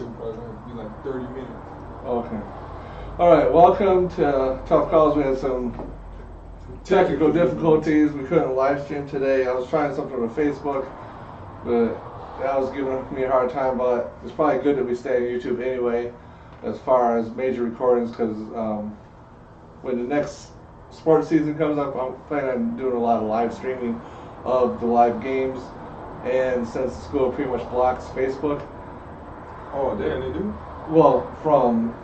should probably be like 30 minutes. Okay. All right. Welcome to Tough Calls. We had some technical difficulties. We couldn't live stream today. I was trying something on Facebook, but that was giving me a hard time. But it's probably good that we stay on YouTube anyway, as far as major recordings, because when the next sports season comes up, I'm planning on doing a lot of live streaming of the live games. And since the school pretty much blocks Facebook, Oh, damn, they do? well, from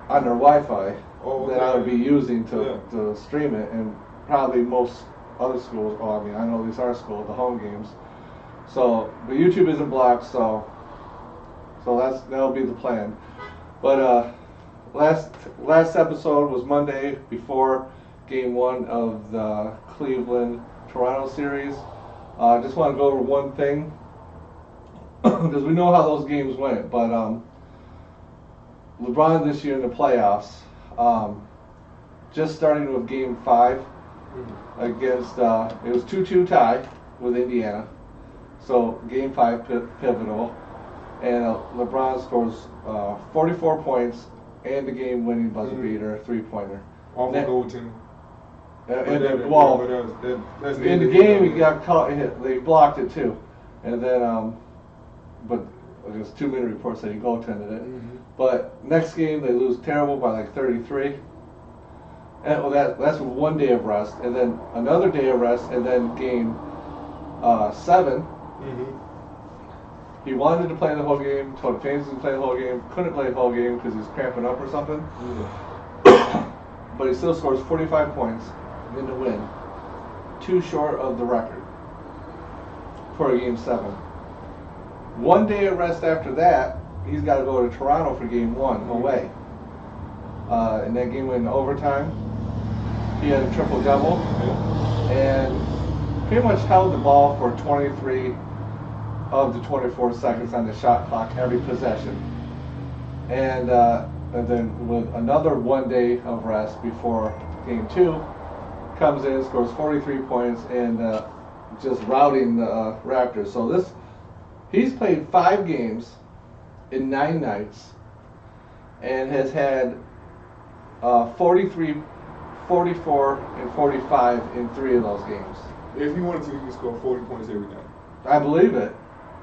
on their Wi-Fi Oh, that I would okay. be using to, Yeah. to stream it, and probably most other schools. Well, I mean, I know at least our school, the home games. So, but YouTube isn't blocked, so that'll be the plan. But last episode was Monday before Game 1 of the Cleveland-Toronto series. I just want to go over one thing because we know how those games went, but LeBron this year in the playoffs, just starting with Game 5 against, it was 2-2 tie with Indiana, so Game 5 pivotal, and LeBron scores 44 points and the game-winning buzzer beater, three-pointer. Off a goaltender. And then, That's in the game, he got caught. They blocked it too, and then but there's 2 minute reports that he goaltended it. But next game they lose terrible by like 33. And well, that's 1 day of rest, and then another day of rest, and then game 7. He wanted to play the whole game. Told James to play the whole game. Couldn't play the whole game because he was cramping up or something. But he still scores 45 points in the win, 2 short of the record for Game 7. 1 day of rest after that, he's got to go to Toronto for Game 1 away. And that game went in overtime. He had a triple-double and pretty much held the ball for 23 of the 24 seconds on the shot clock every possession. And then with another 1 day of rest before Game 2, comes in, scores 43 points, and just routing the Raptors. So he's played 5 games in 9 nights and has had 43, 44, and 45 in 3 of those games. If he wanted to, he could score 40 points every night. I believe it.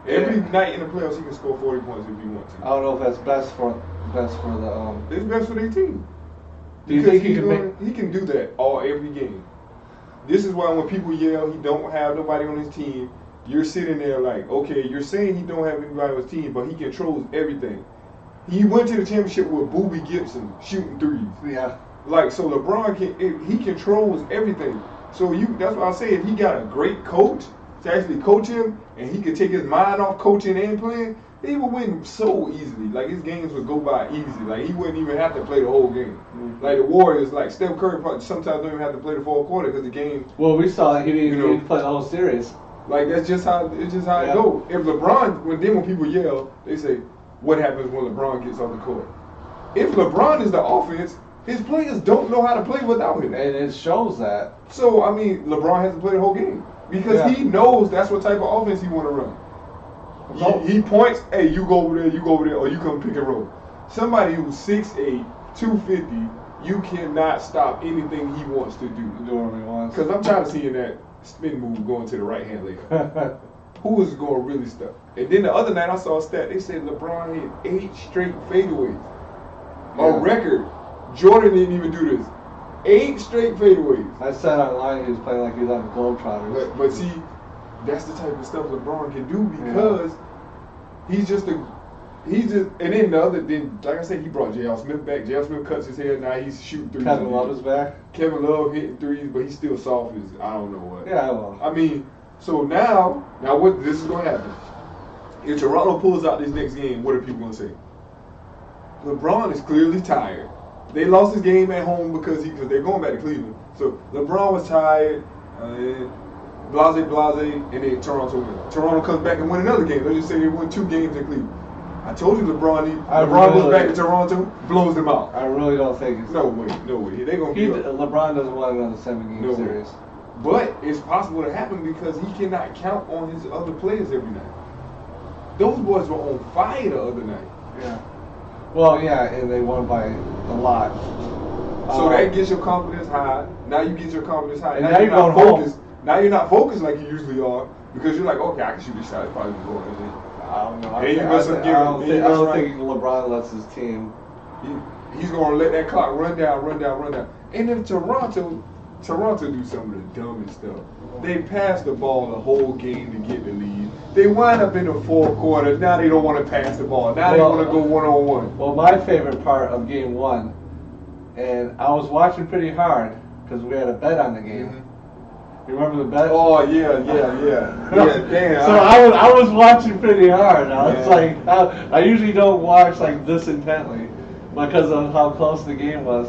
Every night in the playoffs, he can score 40 points if he wants to. I don't know if that's best for the. It's best for their team. Do you think he can He can do that every game. This is why when people yell he don't have nobody on his team, you're sitting there like, okay, you're saying he don't have anybody on his team, but he controls everything. He went to the championship with Boobie Gibson shooting threes. Yeah. Like, so LeBron he controls everything. So that's why I say if he got a great coach to actually coach him, and he could take his mind off coaching and playing, he would win so easily. Like, his games would go by easy. Like, he wouldn't even have to play the whole game. Like the Warriors, like Steph Curry probably sometimes don't even have to play the fourth quarter because the game. Well, we saw that he didn't play the whole series. Like, that's just how it goes. If LeBron, when people yell, they say, "What happens when LeBron gets on the court?" If LeBron is the offense, his players don't know how to play without him, and it shows that. So I mean, LeBron has to play the whole game because he knows that's what type of offense he want to run. He points, hey, you go over there, or you come pick and roll. Somebody who's 6'8", 250, you cannot stop anything he wants to do. Do whatever he wants. Because I'm tired of seeing that spin move going to the right hand later. Who is going to really stop? And then the other night I saw a stat. They said LeBron hit 8 straight fadeaways. A record. Jordan didn't even do this. 8 straight fadeaways. I said online he was playing like he was on the Globetrotters. But see, that's the type of stuff LeBron can do because and then like I said, he brought J.R. Smith back. J.R. Smith cuts his hair, now he's shooting threes. Kevin Love is back. Kevin Love hitting threes, but he's still soft as I don't know what. Yeah, well. I mean, so now what this is gonna happen. If Toronto pulls out this next game, what are people gonna say? LeBron is clearly tired. They lost this game at home because they're going back to Cleveland. So LeBron was tired, blase, and then Toronto wins. Toronto comes back and win another game. Let's just say they won 2 games in Cleveland. I told you LeBron goes back to Toronto, blows them out. I really don't think it's... No way. They're going to LeBron doesn't want another 7-game series. But it's possible to happen because he cannot count on his other players every night. Those boys were on fire the other night. Yeah. Well, yeah, and they won by a lot. So that gets your confidence high. Now you get your confidence high. And Now now you're you're not going focused. Now you're not focused like you usually are because you're like, okay, I can shoot this shot. It's probably going to go. I don't know. And you mess up I don't giving. think LeBron lets his team. He's going to let that clock run down. And then Toronto do some of the dumbest stuff. They pass the ball the whole game to get the lead. They wind up in the fourth quarter. Now they don't want to pass the ball. Now they want to go one-on-one. Well, my favorite part of Game 1, and I was watching pretty hard because we had a bet on the game. Mm-hmm. You remember the bet? Oh, yeah. Yeah, damn. So I was watching pretty hard. I was like, I usually don't watch like this intently because of how close the game was.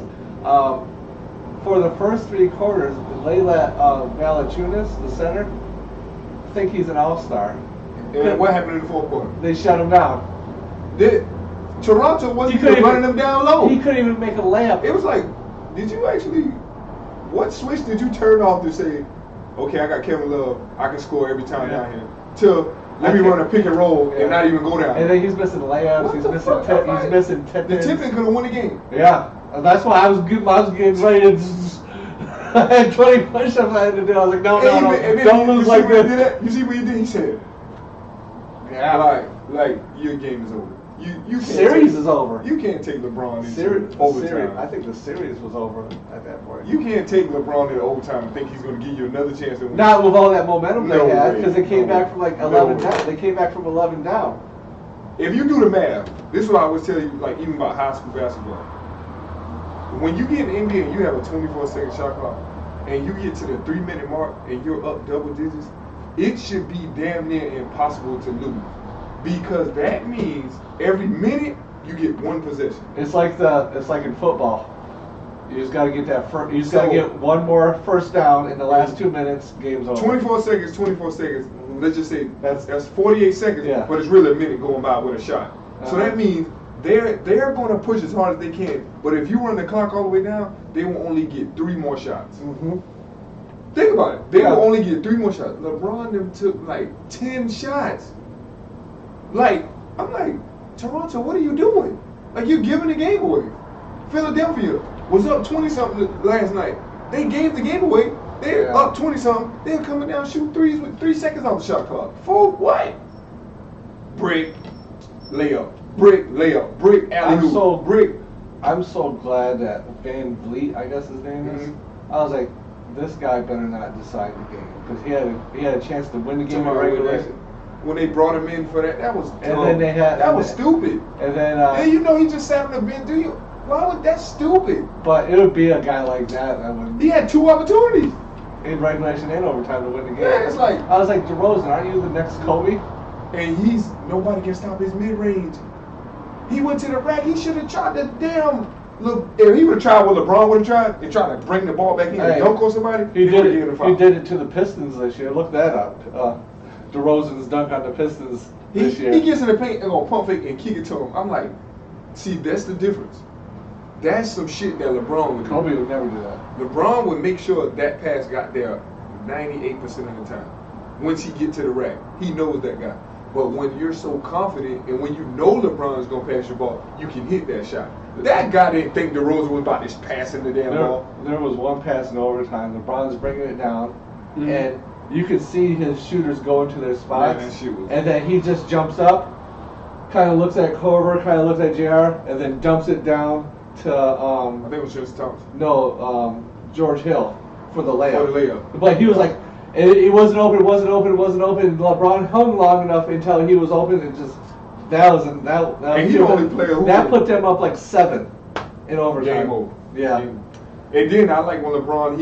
For the first 3 quarters, Layla Valanciunas, the center, I think he's an all-star. And what happened in the fourth quarter? They shut him down. Toronto wasn't even running them down low. He couldn't even make a layup. It was like, what switch did you turn off to say, okay, I got Kevin Love, I can score every time down here, to let me run a pick and roll and not even go down. And then he's missing layups, he's missing The Tippin could have won the game. Yeah. That's why I was getting ready to. I had 20 push-ups I had to do. I was like, no, don't lose like this. You see what he did? He said, yeah, like your game is over. You can't series is over. You can't take LeBron into overtime. I think the series was over at that point. You can't take LeBron into overtime and think he's going to give you another chance to win. Not with all that momentum they had, because they came back from like 11 down. They came back from 11 down. If you do the math, this is what I always tell you, like even about high school basketball. When you get in the NBA and you have a 24-second shot clock, and you get to the 3-minute mark and you're up double digits, it should be damn near impossible to lose, because that means every minute you get one possession. It's like in football. You just got to get that first. You just got to get one more first down in the last 2 minutes. Game's over. 24 seconds. Let's just say that's 48 seconds, but it's really a minute going by with a shot. So that means they're going to push as hard as they can. But if you run the clock all the way down, they will only get 3 more shots. Mm-hmm. Think about it. They will only get 3 more shots. LeBron them took like 10 shots. Like, I'm like, Toronto, what are you doing? Like, you're giving the game away. Philadelphia was up 20-something last night. They gave the game away. They're up 20-something. They're coming down shooting threes with 3 seconds on the shot clock. For what? Brick, layup. Brick, layup. Brick, alley-oop. Brick. I'm so glad that Van Vliet, I guess his name is. I was like, this guy better not decide the game, because he had a chance to win the game in regulation. When they brought him in for that was dumb. And then they had that was stupid. And then you know he just sat on the bench. Why would that stupid? But it would be a guy like that would. He had 2 opportunities in regulation and overtime to win the game. Yeah, it's like I was like, DeRozan, aren't you the next Kobe? And nobody can stop his mid range. He went to the rack. He should have tried the damn. Look, if he would have tried what LeBron would have tried and tried to bring the ball back in and dunk on somebody, he did it to the Pistons this year. Look that up. DeRozan's dunk on the Pistons this year. He gets in the paint and gonna pump fake and kick it to him. I'm like, see, that's the difference. That's some shit that LeBron would do. Kobe would never do that. LeBron would make sure that pass got there 98% of the time. Once he get to the rack, he knows that guy. But when you're so confident and when you know LeBron's gonna pass your ball, you can hit that shot. That guy didn't think DeRozan was about to pass in the damn ball. There was one pass in overtime. LeBron's bringing it down, and you could see his shooters go into their spots, and then he just jumps up, kind of looks at Korver, kind of looks at JR, and then dumps it down to I think it was just Thomas. No, George Hill for the layup. For the layup. But he was like, it wasn't open. LeBron hung long enough until he was open, and just that put them up like 7 in overtime. Game over. Yeah. And then I like when LeBron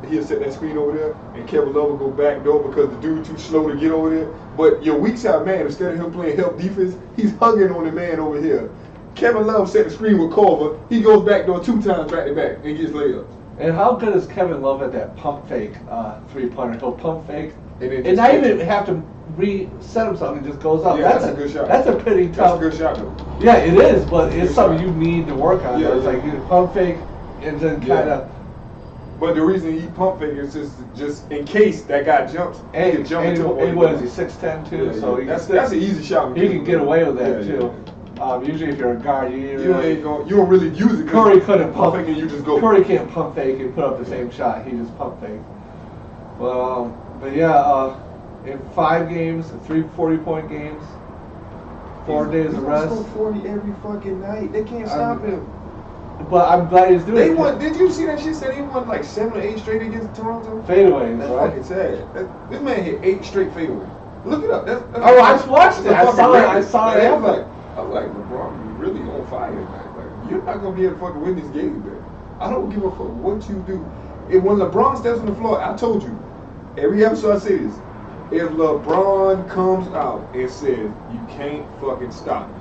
he'll set that screen over there, and Kevin Love will go back door because the dude too slow to get over there. But your weak side man, instead of him playing help defense, he's hugging on the man over here. Kevin Love set the screen with Culver. He goes back door 2 times back to back and gets layups. And how good is Kevin Love at that pump fake 3-pointer? He'll pump fake and not even have to reset himself. It just goes up. Yeah, that's a good shot. That's a pretty tough. That's a good shot, though. Yeah, it is, but it's something you need to work on. Yeah, it's like you pump fake and then kind of. But the reason he pump fake is just in case that guy jumps. And what is he, 6'10" too? Yeah, so that's an easy shot. He can get away with that too. Usually, if you're a guard, You don't really use it. Curry couldn't pump fake and you just go. Curry can't pump fake and put up the same shot. He just pump fake. But yeah, in 5 games, 3 40-point games, 4 days of rest. He's 40 every fucking night. They can't stop him. But I'm glad he's doing it. Did you see that shit? Said he won like 7 or 8 straight against Toronto. Fadeaways, That's right? fucking sad. This man hit 8 straight fadeaways. Look it up. I just watched it. I saw it. I'm like, LeBron, you really on fire, man. Like, you're not gonna be able to fucking win this game, man. I don't give a fuck what you do. When LeBron steps on the floor, I told you, every episode I say this. If LeBron comes out and says you can't fucking stop me,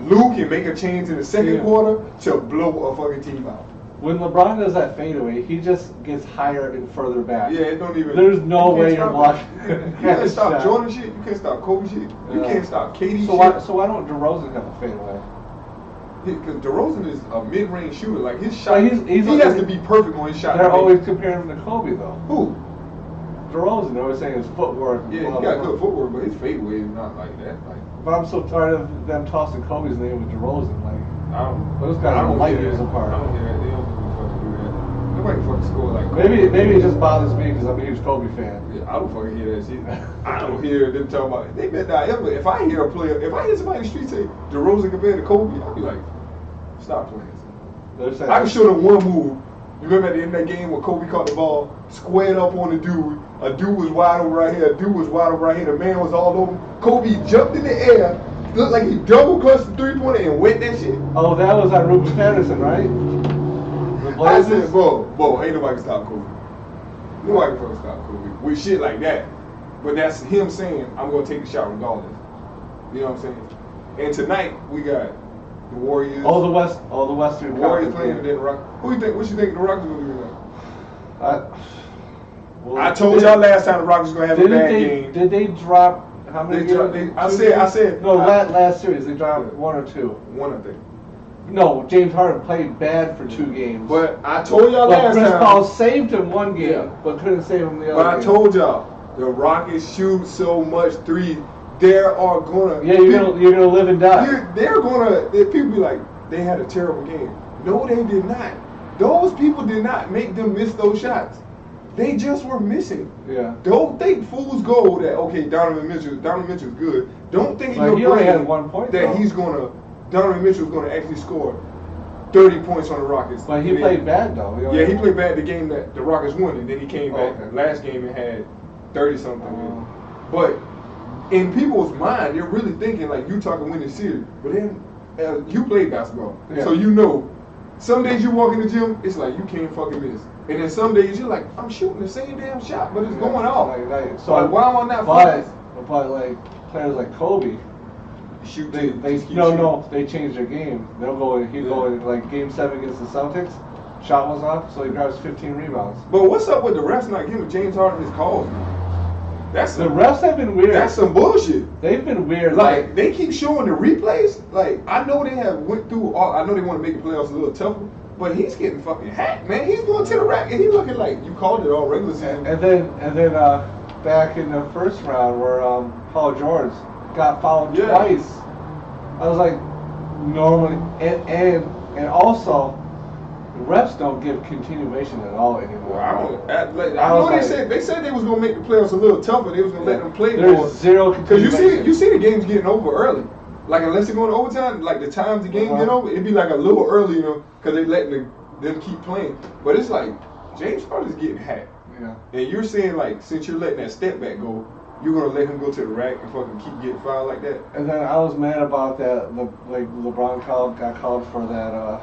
Lou can make a change in the second quarter to blow a fucking team out. When LeBron does that fadeaway, he just gets higher and further back. Yeah, it don't even. There's no way you're blocking. You can't stop Jordan shit. You can't stop Kobe shit. You can't stop KD shit. So why don't DeRozan have a fadeaway? Because DeRozan is a mid-range shooter. Like his shot, he has to be perfect on his shot. They're always comparing him to Kobe though. Who? DeRozan. They're always saying his footwork. Yeah, he got good footwork, but his fadeaway is not like that. Like, but I'm so tired of them tossing Kobe's name with DeRozan. Like, I don't. Those guys are light years apart. I don't hear that. They don't fucking do that. Nobody fucking score like Kobe. Maybe it just bothers me because I'm a huge Kobe fan. Yeah, I don't fucking hear that shit. I don't hear them talking about it. They bet not ever. If I hear a player, if I hear somebody in the street say DeRozan compared to Kobe, I'll be like, stop playing. I can show them one move. You remember at the end of that game when Kobe caught the ball, squared up on the dude. A dude was wide open right here. A dude was wide open right here. The man was all over. Kobe jumped in the air, looked like he double clutched the 3-pointer and went that shit. Oh, that was on Rupert Patterson, right? I said, bro, ain't nobody can stop Kobe. Nobody can fucking stop Kobe with shit like that. But that's him saying, I'm gonna take the shot regardless. You know what I'm saying? And tonight we got the Warriors. All the Western Warriors playing and then the Rockets. What you think the Rockets gonna do tonight? I told y'all last time the Rockets gonna have a bad game. Did they drop how many games? I said. No, last series they dropped 1 or 2. 1, I think. No, James Harden played bad for 2 games. But I told y'all last time. Chris Paul saved him 1 game, but couldn't save him the other. But I told y'all the Rockets shoot so much threes. There are gonna you're gonna live and die. They're gonna people be like they had a terrible game. No, they did not. Those people did not make them miss those shots. They just were missing. Yeah. Don't think fools go that okay. Donovan Mitchell's good. Don't think in he your only brain had 1 point that though. Donovan Mitchell's gonna actually score 30 points on the Rockets. But he played bad though. He played bad the game that the Rockets won, and then he came back last game and had 30 something. But in people's mind, they're really thinking like you talking winning series. But then you play basketball, so you know. Some days you walk in the gym, it's like you can't fucking miss. And then some days you're like, I'm shooting the same damn shot, but it's going off. So why am I not focused? But like players like Kobe, they change their game. They'll go. He'll go in like Game 7 against the Celtics. Shot was off, so he grabs 15 rebounds. But what's up with the refs not giving James Harden his calls? The refs have been weird. That's some bullshit. They've been weird. Like they keep showing the replays. Like I know they have went through. I know they want to make the playoffs a little tougher, but he's getting fucking hacked, man. He's going to the rack and he's looking like you called it all regular season. And then back in the first round where Paul George got fouled twice. I was like, normally and also. Refs don't give continuation at all anymore. I know they said they was gonna make the playoffs a little tougher. They was gonna let them play more. There's zero continuation. Because you see the games getting over early. Like unless they're going to overtime, like the times the game get over, it'd be like a little early, because they letting them keep playing. But it's like James Harden's getting hacked. Yeah. And you're saying like since you're letting that step back go, you're gonna let him go to the rack and fucking keep getting fouled like that. And then I was mad about that. LeBron got called for that.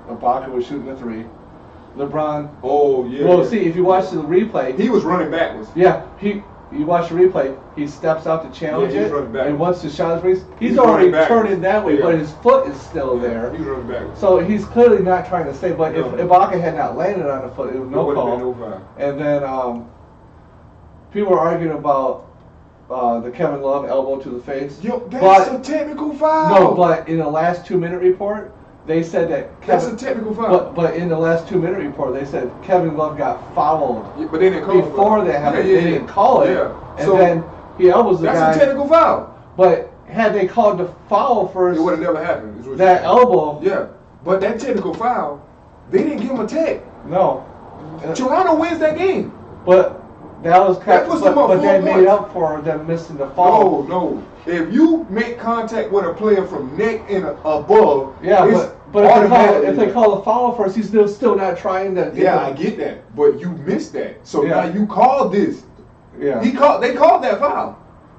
Ibaka was shooting a 3. LeBron. Oh yeah. Well, see if you watch the replay, he was running backwards. Yeah, you watch the replay. He steps out to challenge it, and once the shot is raised, he's already turning that way, but his foot is still there. He's running backwards. So he's clearly not trying to save. But if Ibaka had not landed on the foot, it was no call. No foul. And then people were arguing about the Kevin Love elbow to the face. Yo, that's a technical foul. No, but in the last 2-minute report. They said that that's a technical foul. But in the last 2-minute report, they said Kevin Love got fouled. Yeah, but they didn't call before it. They didn't call it. Yeah. And then he elbows the guy. That's a technical foul. But had they called the foul first, It would have never happened. is what that you're saying. elbow, Yeah, but that technical foul, they didn't give him a tech. no. Toronto wins that game. But that was kind That of, puts them up but 4 they made points. up for them missing the foul. No. If you make contact with a player from neck and above, Yeah, it's but automatically- if they call the foul first, he's still not trying to. Yeah, I get that, but you missed that. So Yeah. now you called this. Yeah. They called that foul,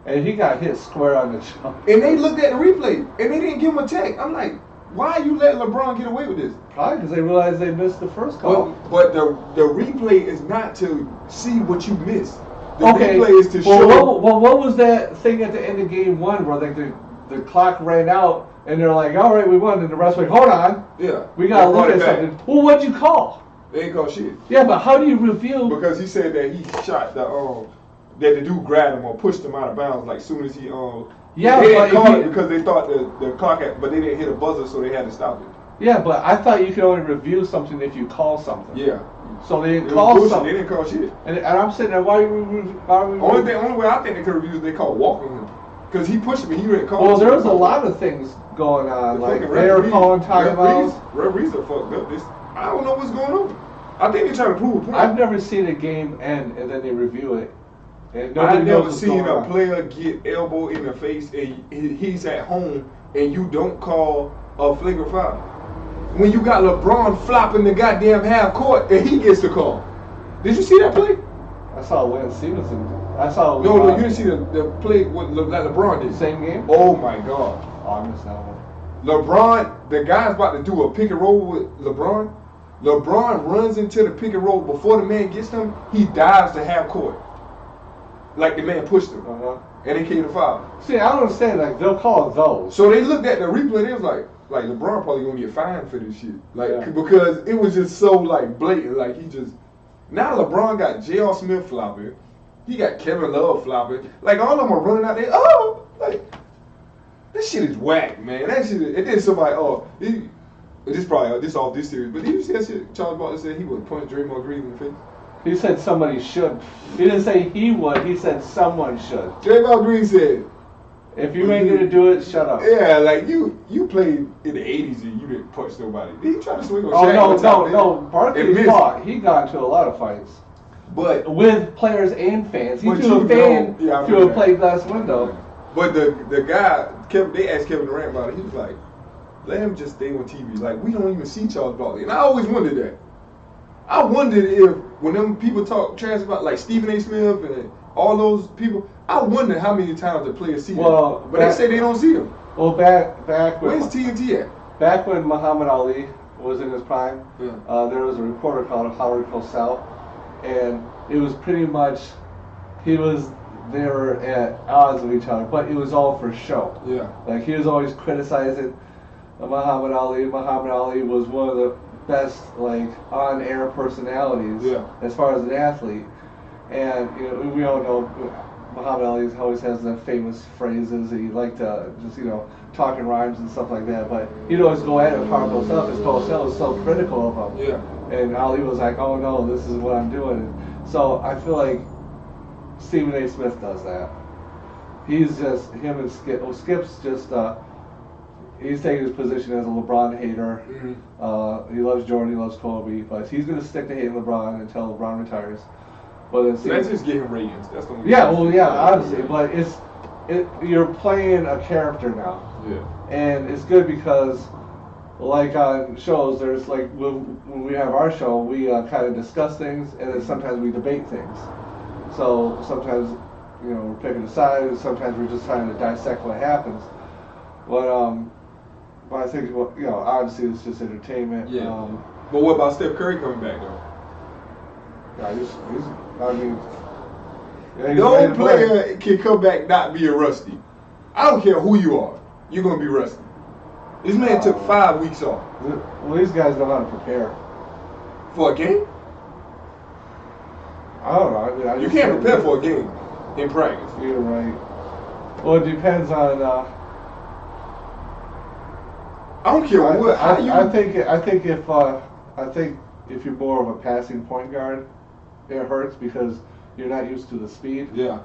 And he got hit square on the jump. and they looked at the replay and they didn't give him a tech. I'm like, why you let LeBron get away with this? Probably because they realized they missed the first call. But the replay is not to see what you missed. The Okay. replay is to show. What was that thing at the end of game one where like the clock ran out and they're like, all right, we won, and the rest were like, hold on, Yeah, we gotta They look brought at it back. something. Well, what'd you call? They ain't call shit. Yeah, but how do you review? Because he said that he shot that the dude grabbed him or pushed him out of bounds like soon as he Yeah, they but didn't call if it because they thought the clock but they didn't hit a buzzer, so they had to stop it. Yeah, but I thought you could only review something if you call something. Yeah, So they it didn't was call bullshit. something. They didn't call shit. And I'm sitting there, why are we Only way I think they could review is they called walking him because he pushed me. He didn't call. Well, shit. there was a lot of things going on. The Like fucking they were referees- calling timeouts. Referees are fucked up. I don't know what's going on. I think they're trying to prove a point. I've never seen a game end and then they review it. And I've nobody knows never what's seen going a on. player get elbow in the face and he's at home and you don't call a flagrant foul. When you got LeBron flopping the goddamn half court and he gets the call. Did you see that play? I saw Lance Stevenson. I saw. No, you didn't see the play what LeBron did. Same game. Oh my God. Oh, I missed that one. LeBron, the guy's about to do a pick and roll with LeBron. LeBron runs into the pick and roll before the man gets him. He dives to half court. Like the man pushed him. And they came to foul. See, I don't understand. Like they'll call those. So they looked at the replay. They was like LeBron probably gonna get fined for this shit. Like Yeah. because it was just so like blatant. Like he just now LeBron got J.R. Smith flopping. He got Kevin Love flopping. Like all of them are running out there. Oh, like this shit is whack, man. That shit. And then somebody this probably this off this series. But did you see that shit? Charles Barkley said he would punch Draymond Green in the face. He said somebody should. He didn't say he would. He said someone should. Draymond Green said, If you ain't gonna do it, shut up. "Yeah, like you played in the '80s and you didn't punch nobody. Did he try to swing on Oh Shaq one time, no! man? Barkley And missed. fought. He got into a lot of fights But with players and fans. He But threw a you fan know- yeah, I through a remember that. plate glass window. But the guy, they asked Kevin Durant about it. He was like, let him just stay on TV. Like, we don't even see Charles Barkley. And I always wondered that. I wondered if, when them people talk trash about, like, Stephen A. Smith and all those people, I wonder how many times the players see him. Well, But they say they don't see him. Well, back Where's when TNT at? back when Muhammad Ali was in his prime, Yeah. there was a reporter called Howard Cosell, and it was pretty much they were at odds with each other, but it was all for show. Yeah. Like he was always criticizing Muhammad Ali. Muhammad Ali was one of the best like on-air personalities Yeah. as far as an athlete, and you know we all know Muhammad Ali always has the famous phrases. He liked to just talk in rhymes and stuff like that, but he'd always go at it with Howard Cosell because Cosell was so critical of him. Yeah. And Ali was like, "Oh no, this is what I'm doing." And so I feel like Stephen A. Smith does that. He's just him and Skip. Well, Skip's just he's taking his position as a LeBron hater. Mm-hmm. He loves Jordan, he loves Kobe, but he's gonna stick to hating LeBron until LeBron retires. But then So that's just getting ratings. That's the only yeah, well, yeah, obviously, but you're playing a character now. Yeah. And it's good because, like on shows, there's like when we have our show, we kind of discuss things, and then sometimes we debate things. So sometimes, we're picking a side, and sometimes we're just trying to dissect what happens. But I think obviously it's just entertainment. Yeah. But what about Steph Curry coming back though? Yeah, he's yeah, he's No ready to play. player can come back not being rusty. I don't care who you are. You're going to be rusty. This man took 5 weeks off. Well, these guys know how to prepare. For a game? I don't know. I You just can't prepare for a game in practice. You're right. Well, it depends on. I don't care what. How you? I think if you're more of a passing point guard, it hurts because you're not used to the speed. Yeah.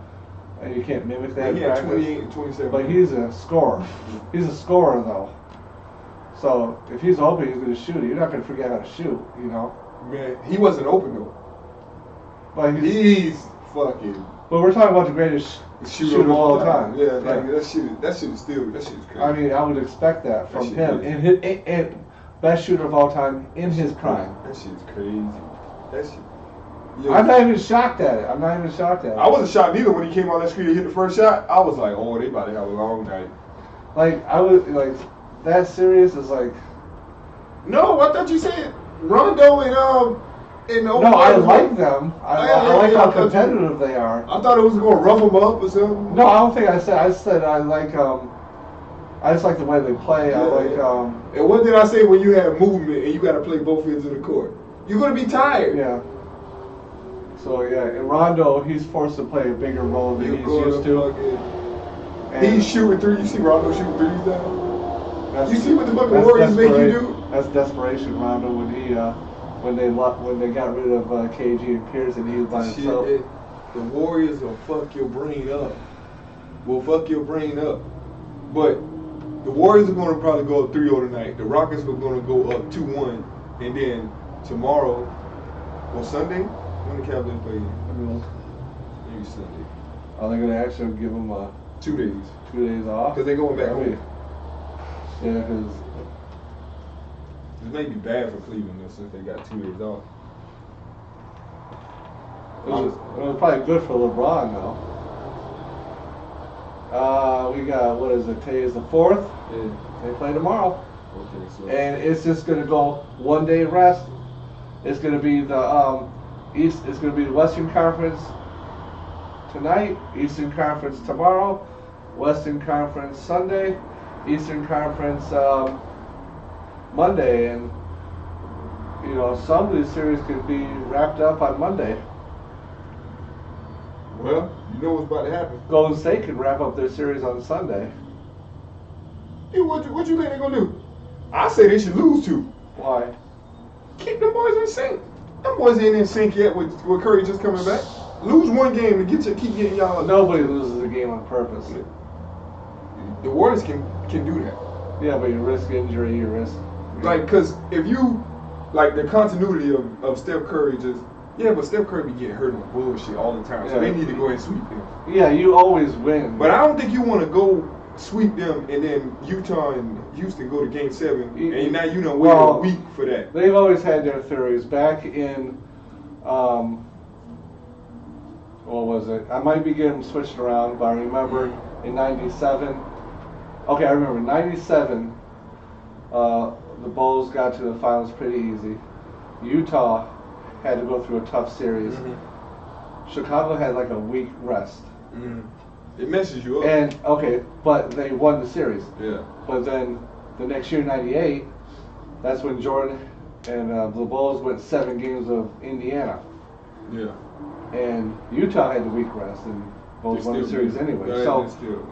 and you can't mimic that. He in had practice. 28 and 27. But he's a scorer. He's a scorer though. So if he's open, he's going to shoot it. You're not going to forget how to shoot, you know. Man, he wasn't open though. But He's fucking But we're talking about the greatest shooter of all time. Yeah, like that shit is crazy. I mean, I would expect that from shit him. crazy. And best shooter of all time in his prime. That shit's crazy. That shit. I'm not even shocked at it. I wasn't shocked neither when he came on that screen and hit the first shot. I was like, oh, they about to have a long night. Like, I was like, that series is like. No, I thought you said Rondo and No, I like them. I like how competitive they are. I thought it was going to rough them up or something. No, I don't think I said. I said I like. I just like the way they play. I like. And what did I say when you have movement and you got to play both ends of the court? You're going to be tired. Yeah. So yeah, and Rondo, he's forced to play a bigger role than he's used to. He's shooting three. You see Rondo shooting threes now. You see what the fucking Warriors make you do? That's desperation, Rondo. When they got rid of KG and Pierce and he was by himself. The Warriors will fuck your brain up. But the Warriors are going to probably go up 3-0 tonight. The Rockets are going to go up 2-1, and then tomorrow or Sunday. When the Cavaliers play again? Maybe Sunday. Are they going to actually give them 2 days? 2 days off? Because they're going back home. Yeah, because it may be bad for Cleveland though, since they got 2 days off. it was probably good for LeBron though. We got, what is it? Today is the 4th. Yeah. They play tomorrow. Okay, so. And it's just going to go 1 day rest. It's going to be the East. It's going to be the Western Conference tonight, Eastern Conference tomorrow, Western Conference Sunday, Eastern Conference Monday, and you know some of these series could be wrapped up on Monday. Well, you know what's about to happen. Golden State could wrap up their series on Sunday. Hey, what you think they're gonna do? I say they should lose to. Why? Keep them boys in sync. Them boys ain't in sync yet with Curry just coming back. Lose one game to keep getting y'all. Nobody loses a game on purpose. The Warriors can do that. Yeah, but you risk injury, you risk. Like, cause if you like the continuity of Steph Curry but Steph Curry be getting hurt on bullshit all the time. So they need to go ahead and sweep them. Yeah, you always win. But I don't think you want to go sweep them and then Utah and Houston go to Game 7 and now you don't wait a week for that. They've always had their theories. Back in, what was it? I might be getting them switched around, but I remember in '97. Okay, I remember '97. The Bulls got to the finals pretty easy. Utah had to go through a tough series. Mm-hmm. Chicago had like a week rest. Mm-hmm. It messes you up. And okay, but they won the series. Yeah. But then the next year, '98, that's when Jordan and the Bulls went 7 games of Indiana. Yeah. And Utah had the week rest, and both won the series anyway. So still,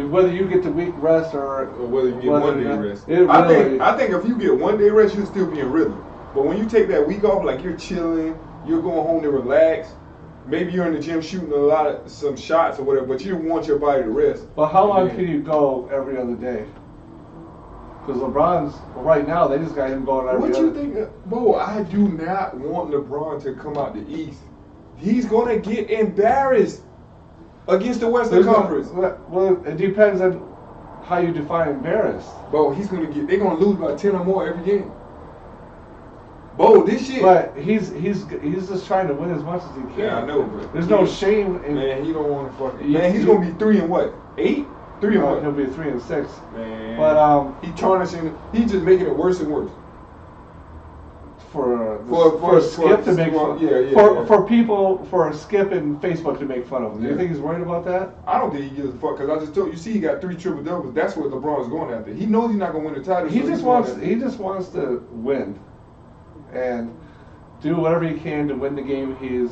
whether you get the week rest or whether you get 1 day rest, I think if you get 1 day rest, you'll still be in rhythm. But when you take that week off, like you're chilling, you're going home to relax. Maybe you're in the gym shooting some shots or whatever, but you want your body to rest. But how long can you go every other day? Because right now, they just got him going every other day. What you think? Bo, I do not want LeBron to come out the East. He's going to get embarrassed against the Western Conference. Well, it depends on how you define embarrassed. Bo, they're going to lose by 10 or more every game. Bo, this shit. But he's just trying to win as much as he can. Yeah, I know, but there's no shame in. Man, he don't want to fucking. Man, he's gonna be 3 and what? 8? 3 and what? He'll be 3 and 6. Man, but he tarnishing. He's just making it worse and worse. For Skip to make fun. For Skip and Facebook to make fun of him. Do you think he's worried about that? I don't think he gives a fuck because I just told you. See, he got 3 triple doubles. That's what LeBron's going after. He knows he's not gonna win the title. He just wants to win. And do whatever he can to win the game he's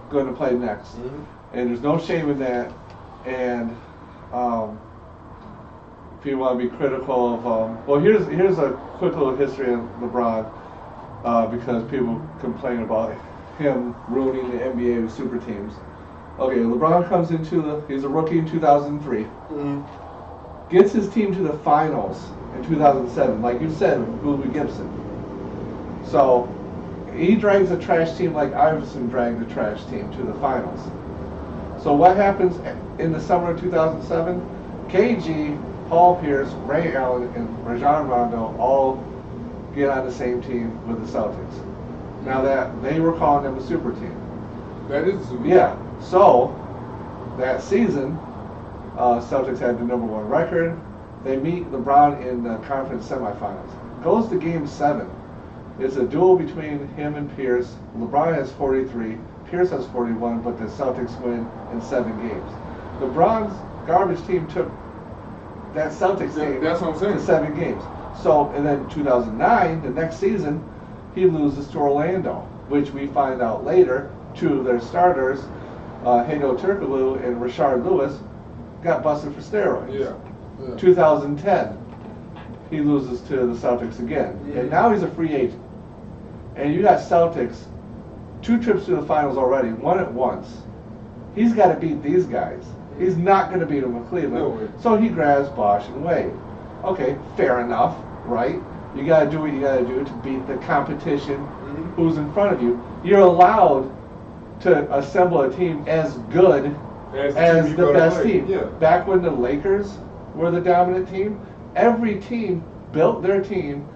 going to play next. Mm-hmm. And there's no shame in that. And if you want to be critical of, well, here's a quick little history of LeBron, because people complain about him ruining the NBA with super teams. Okay, LeBron comes he's a rookie in 2003. Gets his team to the finals in 2007, like you said, with Boobie Gibson. So he drags a trash team like Iverson dragged a trash team to the finals. So what happens in the summer of 2007? KG, Paul Pierce, Ray Allen, and Rajon Rondo all get on the same team with the Celtics. Now that they were calling them a super team. That is a super team. Yeah. So that season, Celtics had the #1 record. They meet LeBron in the conference semifinals. Goes to Game 7. It's a duel between him and Pierce. LeBron has 43, Pierce has 41, but the Celtics win in 7 games. LeBron's garbage team took that Celtics team That's what I'm saying. to 7 games. So, and then 2009, the next season, he loses to Orlando, which we find out later, 2 of their starters, Hedo Turkoglu and Rashard Lewis, got busted for steroids. Yeah. 2010, he loses to the Celtics again. Yeah. And now he's a free agent. And you got Celtics, 2 trips to the finals already, won it once. He's got to beat these guys. He's not going to beat them with Cleveland. No way. So he grabs Bosh and Wade. Okay, fair enough, right? You got to do what you got to do to beat the competition who's in front of you. You're allowed to assemble a team as good as the best team. Yeah. Back when the Lakers were the dominant team, every team built their team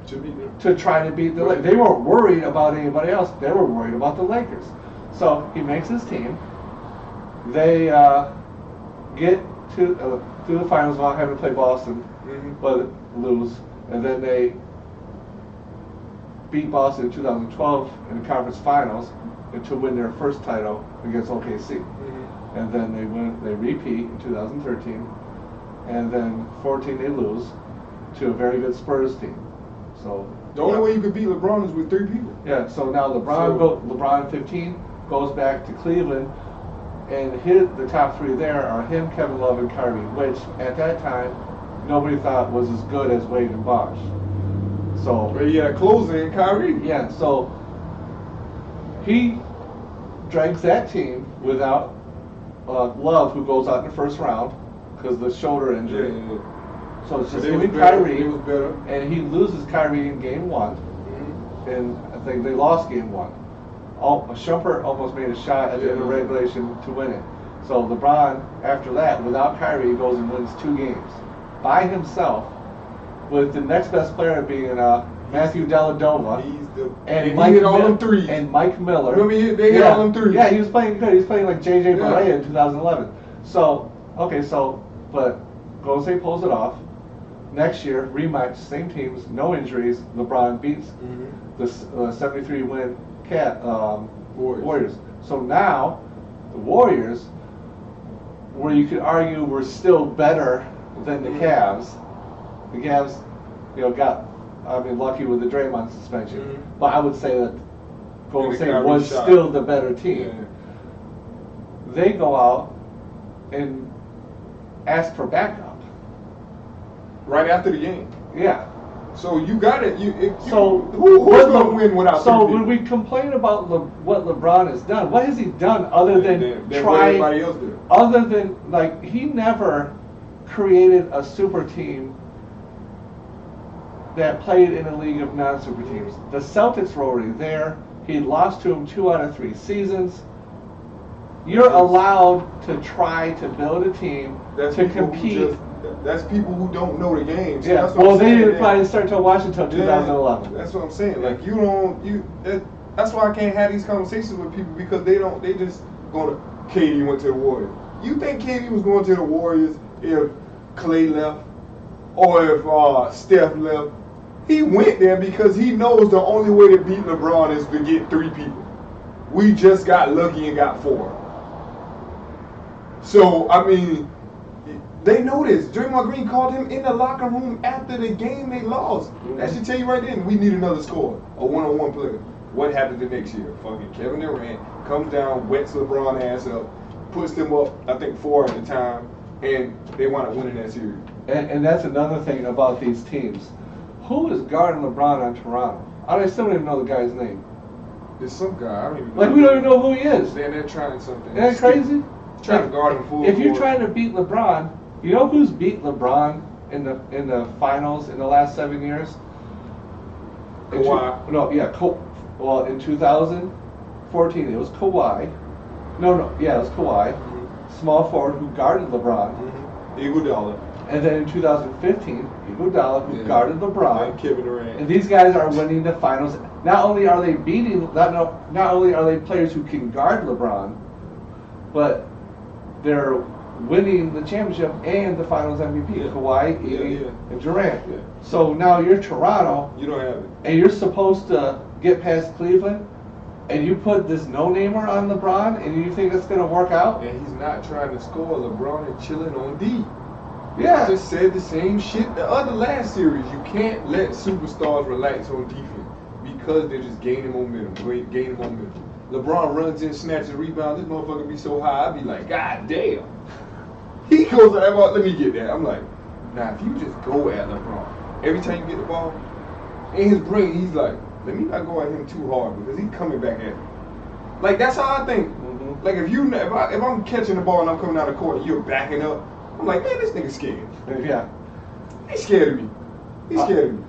to try to beat the Lakers. They weren't worried about anybody else. They were worried about the Lakers. So he makes his team. They get to the finals without having to play Boston, but lose. And then they beat Boston in 2012 in the conference finals to win their first title against OKC. And then they repeat in 2013. And then 14 they lose to a very good Spurs team. So the only way you could beat LeBron is with 3 people. Yeah, so now LeBron 15 goes back to Cleveland, and the top 3 there are him, Kevin Love, and Kyrie, which at that time nobody thought was as good as Wade and Bosh. So But he had a closer in Kyrie. yeah, so he drags that team without Love, who goes out in the first round because of the shoulder injury. Yeah. So it's just But it him was and better. Kyrie, It was better. and he loses Kyrie in Game 1, and I think they lost Game 1. Shumpert almost made a shot at the end of regulation to win it. So LeBron, after that, without Kyrie, goes and wins 2 games by himself, with the next best player being Matthew Dellavedova. And he hit all them threes. And Mike Miller. Remember they hit all them threes. Yeah, he was playing good. He was playing like J.J. Barea in 2011. So, but Golden State pulls it off. Next year, rematch, same teams, no injuries. LeBron beats the 73-win Warriors. So now, the Warriors, where you could argue were still better than the Cavs. The Cavs, got lucky with the Draymond suspension. But I would say that Golden State was still the better team. Yeah. They go out and ask for backup. Right after the game. Yeah. So you got it. Who's who's going to win without So 3 when we complain about what LeBron has done, what has he done other than what try? everybody else did. Other than he never created a super team that played in a league of non-super teams. The Celtics were already there. He lost to them 2 out of 3 seasons. You're allowed to try to build a team to compete. That's people who don't know the games. Yeah. That's what Well, I'm they saying. didn't probably start till Washington 2011. That's what I'm saying. Like that's why I can't have these conversations with people because they just go to KD went to the Warriors. You think KD was going to the Warriors if Clay left or if Steph left? He went there because he knows the only way to beat LeBron is to get 3 people. We just got lucky and got 4. So, they know this. Draymond Green called him in the locker room after the game they lost. That should tell you right then, we need another scorer, a one-on-one player. What happened the next year? Fucking Kevin Durant comes down, wets LeBron ass up, puts them up, I think 4 at the time, and they wind up winning that series. And that's another thing about these teams. Who is guarding LeBron on Toronto? I still don't even know the guy's name. There's some guy, I don't even know. We don't even know who he is. They're trying something. Isn't that crazy? Trying to guard him full If you're court. trying to beat LeBron, you know who's beat LeBron in the finals in the last 7 years? Kawhi. Well, in 2014 it was Kawhi. It was Kawhi, small forward who guarded LeBron. Iguodala. And then in 2015, Iguodala who guarded LeBron. And Kevin Durant. And these guys are winning the finals. Not only are they not only are they players who can guard LeBron, but they're winning the championship and the Finals MVP. Yeah. Kawhi, Iggy, and Durant. Yeah. So now you're Toronto, You don't have it. and you're supposed to get past Cleveland, and you put this no-namer on LeBron, and you think it's going to work out? And he's not trying to score. LeBron is chilling on D. Yeah. I just said the same shit the other last series. You can't let superstars relax on defense because they're just gaining momentum. Gaining momentum. LeBron runs in, snatches, rebounds. This motherfucker be so high, I be like, God damn. He goes like, let me get that. I'm like, nah, if you just go at LeBron, every time you get the ball, in his brain, he's like, let me not go at him too hard because he's coming back at me. Like, that's how I think. Mm-hmm. Like, if I'm catching the ball and I'm coming out of the court and you're backing up, I'm like, man, this nigga's scared. Yeah. He's scared of me. He's scared of me.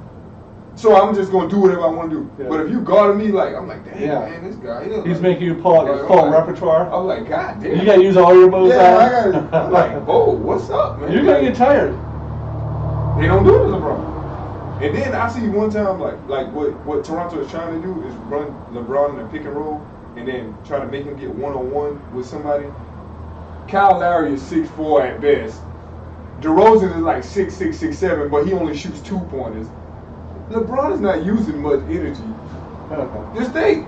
So I'm just gonna do whatever I want to do. Yeah. But if you guarding me, like, I'm like, damn, Yeah. man, this guy. He's making you pull out your full repertoire. I'm like, God damn. You got to use all your moves Yeah, out. I got. I'm like, oh, what's up, man? You're going to get tired. They don't do it to LeBron. And then I see one time, like what Toronto is trying to do is run LeBron in a pick and roll, and then try to make him get one-on-one with somebody. Kyle Lowry is 6'4" at best. DeRozan is like 6'6", 6'7", but he only shoots 2-pointers. LeBron is not using much energy. Just think,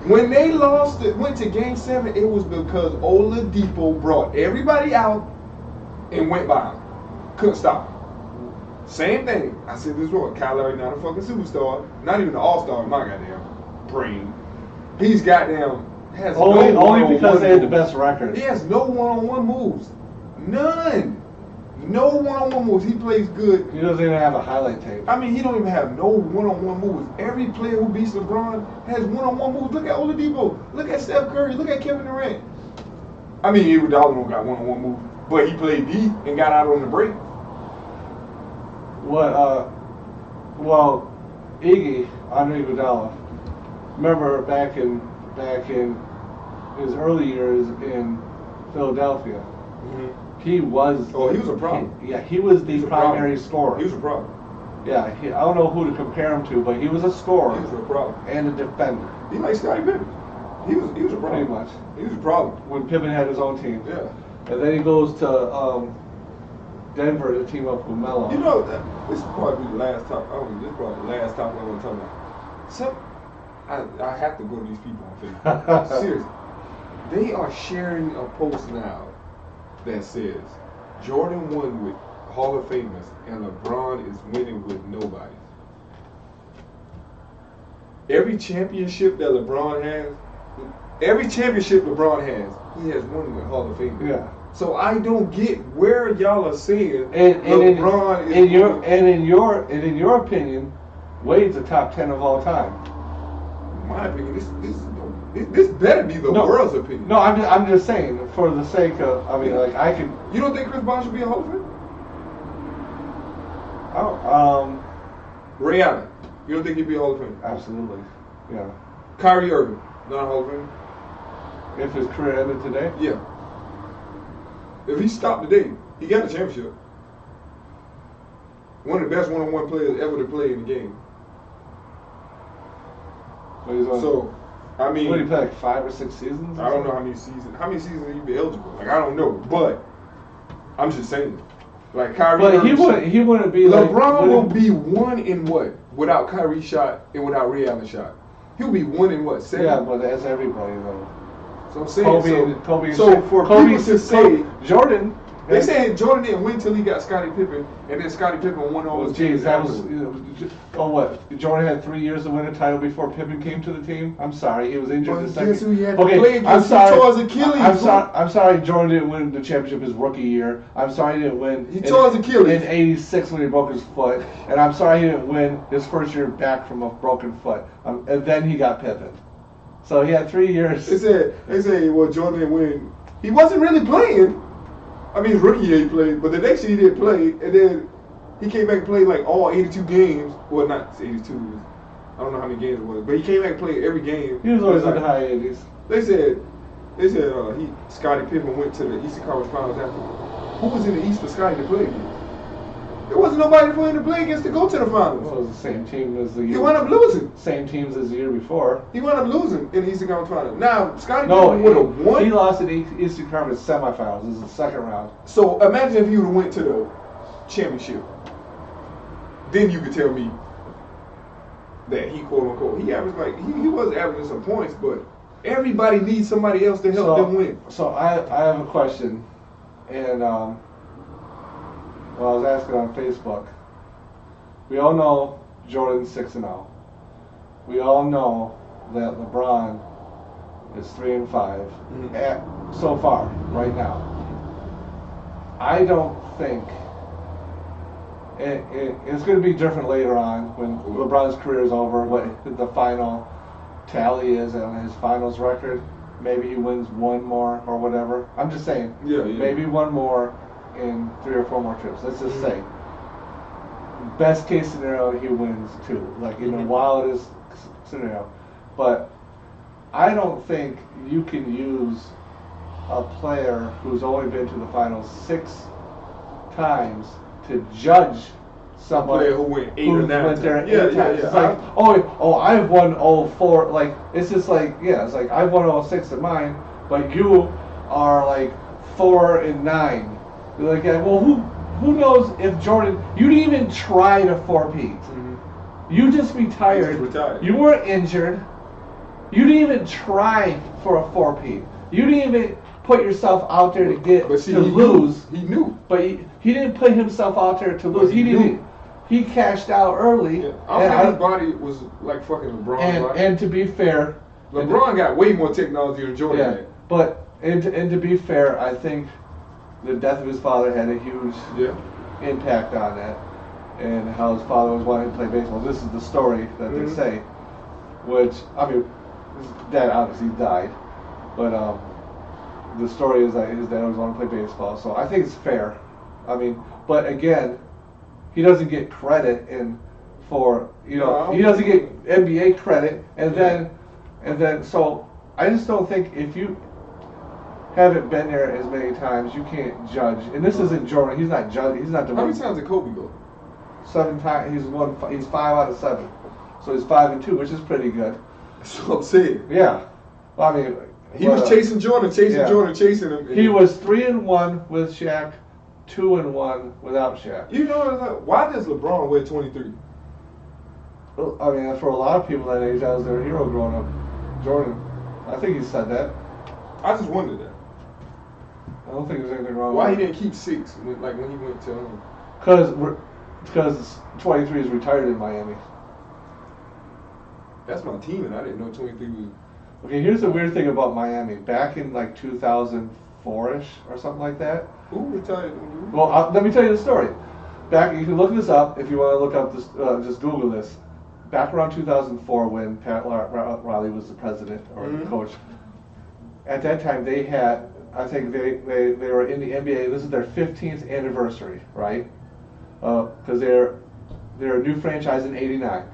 when they went to Game 7, it was because Oladipo brought everybody out and went by him. Couldn't stop him. Same thing. I said this wrong. Kyle Lowry not a fucking superstar. Not even an all-star in my goddamn brain. He's goddamn has Only because they had the moves. best record. He has no one-on-one moves. None. No one-on-one moves. He plays good. He doesn't even have a highlight tape. I mean, he don't even have no one-on-one moves. Every player who beats LeBron has one-on-one moves. Look at Oladipo. Look at Steph Curry. Look at Kevin Durant. I mean, Iguodala don't got one-on-one moves, but he played D and got out on the break. Well, Iggy, Andre Iguodala, remember back in his early years in Philadelphia, he was. Oh, he was a problem. He was the primary problem. scorer. He was a problem. Yeah, I don't know who to compare him to, but he was a scorer He was a problem. and a defender. He like Scottie Pippen. He was a problem. Pretty much. He was a problem. When Pippen had his own team. Yeah. And then he goes to Denver to team up with Melo. You know, this is probably the last time. This is probably the last time I want to talk about. I have to go to these people on Facebook. Seriously, they are sharing a post now that says Jordan won with Hall of Famers and LeBron is winning with nobody. Every championship that LeBron has, he has won with Hall of Famers. Yeah. So I don't get where y'all are saying And LeBron is in your opinion, Wade's a top 10 of all time. In my opinion, this better be the world's opinion. No, I'm just saying for the sake of I can. You don't think Chris Bosh should be a Hall of Fame? Oh, Ray Allen, you don't think he'd be a Hall of Fame? absolutely, yeah. Kyrie Irving, not a Hall of Fame? If his career ended today, Yeah. If he stopped today, he got a championship. One of the best one-on-one players ever to play in the game. but he's on. So, I mean, what did he play, like 5 or 6 seasons? I don't know how many seasons. How many seasons he'd be eligible? Like, I don't know, but I'm just saying. Like Kyrie. But Irving he wouldn't be like. LeBron will be 1 in what? Without Kyrie shot and without Ray Allen shot. He'll be 1 in what? 7? Yeah, but that's everybody though. So I'm saying Kobe so for people to say Jordan. they saying Jordan didn't win till he got Scottie Pippen, and then Scottie Pippen won all Well, his geez, teams that was. afterwards. What? Jordan had 3 years to win a title before Pippen came to the team. I'm sorry, he was injured But the second. guess who he had to Okay, play I'm against? He sorry. tore his Achilles. I'm sorry. Jordan didn't win the championship his rookie year. I'm sorry he didn't win. He tore his Achilles. in '86 when he broke his foot, and I'm sorry he didn't win his first year back from a broken foot. And then he got Pippen. So he had 3 years. They said, well, Jordan didn't win he wasn't really playing. I mean, his rookie year he played, but the next year he didn't play, and then he came back and played like all 82 games. Well, not 82. I don't know how many games it was, but he came back and played every game. He was always in the high 80s. They said Scottie Pippen went to the Eastern Conference Finals after. Who was in the East for Scottie to play against? There wasn't nobody for him to play against to go to the finals. Well, it was the same team as the year. He wound up losing. Same teams as the year before. He wound up losing in the Eastern Conference Finals. Now, Scottie No, Pippen would have won. he lost in the Eastern Conference semifinals. This is the second round. So imagine if he would have went to the championship. Then you could tell me that he quote unquote he averaged like he was averaging some points, but everybody needs somebody else to help them win. So I have a question, and I was asking on Facebook. We all know Jordan's 6-0. We all know that LeBron is 3-5 so far right now. I don't think it's going to be different later on when LeBron's career is over. What the final tally is on his finals record. Maybe he wins one more or whatever. I'm just saying. Yeah. Maybe one more in 3 or 4 more trips. Let's just say. Best case scenario, he wins 2. Like in the wildest scenario. But I don't think you can use a player who's only been to the finals 6 times to judge somebody who went 8 or 9 went there times. 8 times. It's like, I've won 04. Like, it's just like, it's like I've won 06 of mine, but you are like 4 and 9. You're like, well, who knows if Jordan? You didn't even try to 4-peat. Mm-hmm. You just retired. You weren't injured. You didn't even try for a 4-peat. You didn't even put yourself out there to get lose. He knew. But he didn't put himself out there to lose. He cashed out early. Yeah. I think his body was like fucking LeBron's body. And to be fair, LeBron got way more technology than Jordan had. But to be fair, I think the death of his father had a huge impact on that, and how his father was wanting to play baseball. This is the story that they say, which, I mean, his dad obviously died, but the story is that his dad always wanted to play baseball, so I think it's fair. I mean, but again, he doesn't get credit he doesn't get NBA credit, and then so I just don't think if you haven't been there as many times, you can't judge. And this isn't Jordan. He's not judging. He's not the one. How many times did Kobe go? 7 times. He's 5 out of 7. So he's 5-2, which is pretty good. That's what I'm saying. Yeah. Well, I mean, he was chasing Jordan, chasing him. He was 3-1 with Shaq, 2-1 without Shaq. You know, why does LeBron wear 23? Well, I mean, for a lot of people that age, that was their hero growing up. Jordan. I think he said that. I just wondered that. I don't think there's anything wrong Why with he didn't keep 6 when he went to Because 23 is retired in Miami. That's my team, and I didn't know 23 was... Okay, here's the weird thing about Miami. Back in like 2004-ish or something like that. Who retired? Well, let me tell you the story. You can look this up if you want to look up this. Just Google this. Back around 2004, when Pat Riley was the president or the coach, at that time they had, I think they were in the NBA. This is their 15th anniversary, right? Because they're a new franchise in '89.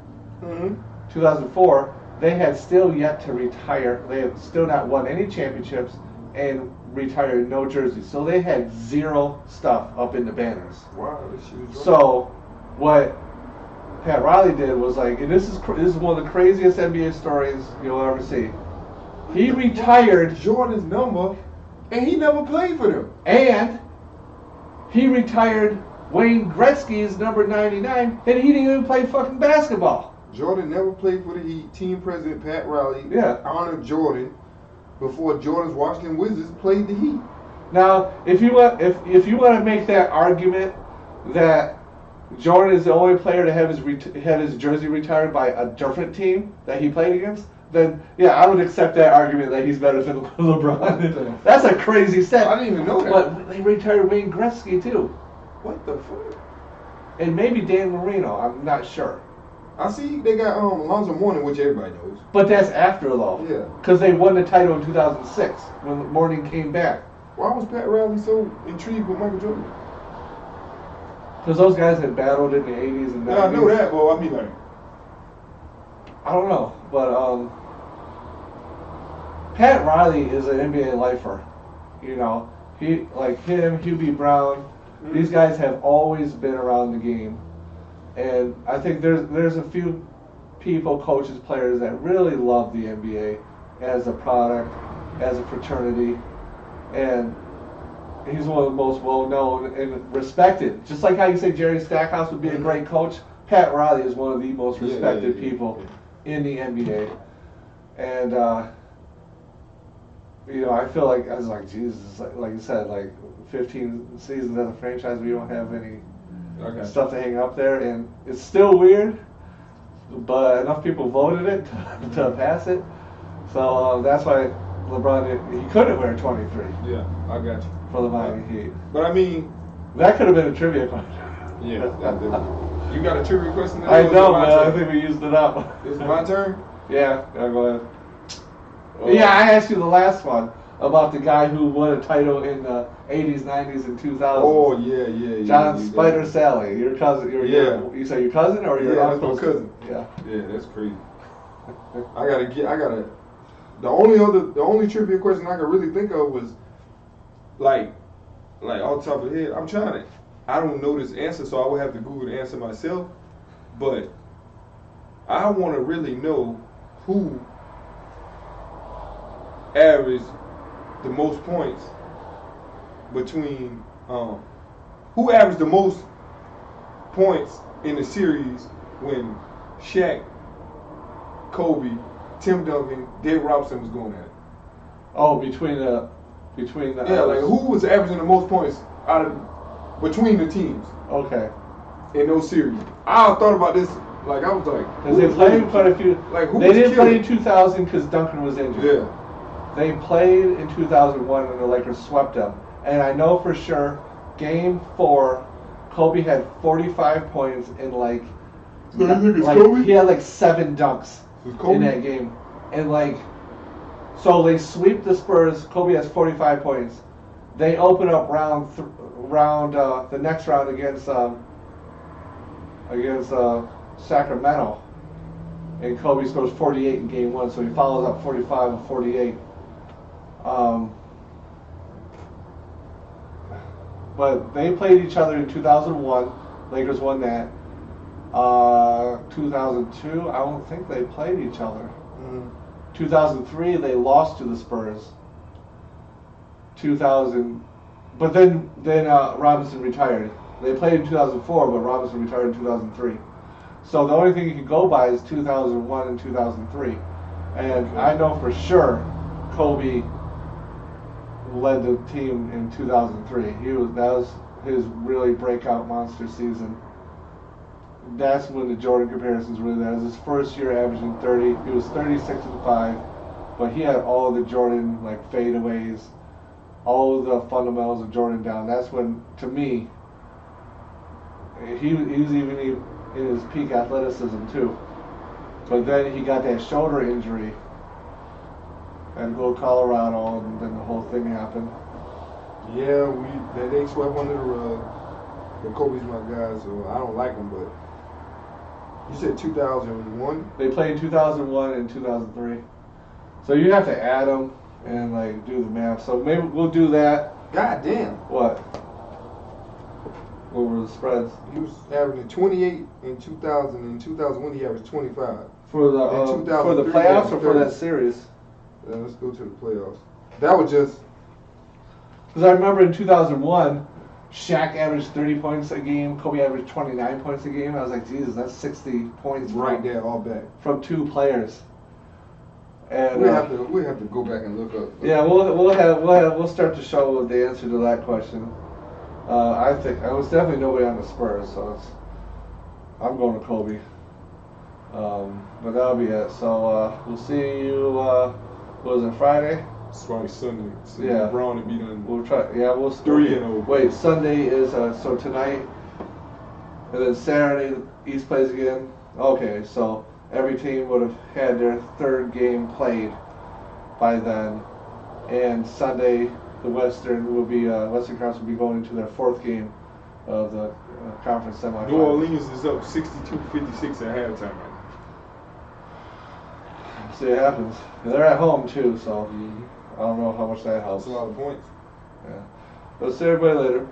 2004, they had still yet to retire. They had still not won any championships and retired no jerseys. So they had 0 stuff up in the banners. Wow, this shit is so what Pat Riley did was like, and this is one of the craziest NBA stories you'll ever see. He retired Jordan's number, and he never played for them. And he retired Wayne Gretzky's number 99, and he didn't even play fucking basketball. Jordan never played for the Heat. Team president Pat Riley honored Jordan before Jordan's Washington Wizards played the Heat. Now, if you want to make that argument that Jordan is the only player to have his jersey retired by a different team that he played against, then I would accept that argument that he's better than LeBron. That's a crazy set. I didn't even know that. But they retired Wayne Gretzky too. What the fuck? And maybe Dan Marino. I'm not sure. I see they got Alonzo Mourning, which everybody knows. But that's after though. Yeah. Because they won the title in 2006 when Mourning came back. Why was Pat Riley so intrigued with Michael Jordan? Because those guys had battled in the 80s and 90s. Yeah, I know that, but I mean, like, I don't know, but Pat Riley is an NBA lifer. You know, he like him, Hugh B. Brown. These guys have always been around the game, and I think there's a few people, coaches, players that really love the NBA as a product, as a fraternity, and he's one of the most well-known and respected. Just like how you say Jerry Stackhouse would be a great coach, Pat Riley is one of the most respected people in the NBA. And, you know, I feel like, I was like, Jesus, like you said, like 15 seasons as a franchise, we don't have any stuff to hang up there. And it's still weird, but enough people voted it to pass it. So that's why LeBron, he couldn't wear 23. Yeah, I got you. For the Miami Heat. But I mean, that could have been a trivia question. Yeah, that you got a trivia question today? I know, man. I think we used it up. It's my turn? Yeah, go ahead. Yeah, I asked you the last one about the guy who won a title in the 80s, 90s, and 2000s. Oh, yeah. John Spider Sally, your cousin. You say your cousin or your uncle's cousin? Yeah. Yeah, that's crazy. The only trivia question I could really think of was like off the top of the head. I don't know this answer, so I would have to Google the answer myself. But I want to really know who averaged the most points between who averaged the most points in the series when Shaq, Kobe, Tim Duncan, Dave Robinson was going at it. Oh, between the like who was averaging the most points between the teams? Okay. In those series, I thought about this. Like I was like, because they played quite a few. Like who? They didn't play in 2000 because Duncan was injured. Yeah. They played in 2001 and the Lakers swept them. And I know for sure, Game 4, Kobe had 45 points in Kobe? He had like 7 dunks in that game. And so they sweep the Spurs. Kobe has 45 points. They open up the next round against Sacramento. And Kobe scores 48 in game 1, so he follows up 45 and 48. But they played each other in 2001. Lakers won that. 2002, I don't think they played each other. 2003, they lost to the Spurs. 2000, but then Robinson retired. They played in 2004, but Robinson retired in 2003. So the only thing you can go by is 2001 and 2003. And I know for sure Kobe led the team in 2003. That was his really breakout monster season. That's when the Jordan comparisons really. That was his first year averaging 30. He was 36-5, but he had all the Jordan fadeaways, all the fundamentals of Jordan down. That's when, to me, he was even in his peak athleticism too. But then he got that shoulder injury and go to Colorado, and then the whole thing happened. Yeah, they swept under the rug. But Kobe's my guy, so I don't like him. But you said 2001. They played in 2001 and 2003. So you have to add them and do the math. So maybe we'll do that. God damn. What? What were the spreads? He was averaging 28 in 2000. In 2001, he averaged 25. For the playoffs or for that series? Let's go to the playoffs. That was just because I remember in 2001, Shaq averaged 30 points a game. Kobe averaged 29 points a game. I was like, Jesus, that's 60 points right there, all back from 2 players. And we have to go back and look up. Yeah, we'll start the show with the answer to that question. I think I was definitely nobody on the Spurs, so I'm going to Kobe. But that'll be it. So we'll see you. What was it, Friday? It's probably Sunday. So yeah. Brown to be done. We'll try. Yeah, we'll 3-0. Wait, Sunday is so tonight, and then Saturday East plays again. Okay, so every team would have had their 3rd game played by then, and Sunday the Western Conference will be going to their 4th game of the conference semifinals. New Orleans is up 62-56 at halftime. See what happens. And they're at home too, so I don't know how much that helps. That's a lot of points. Yeah. But see everybody later.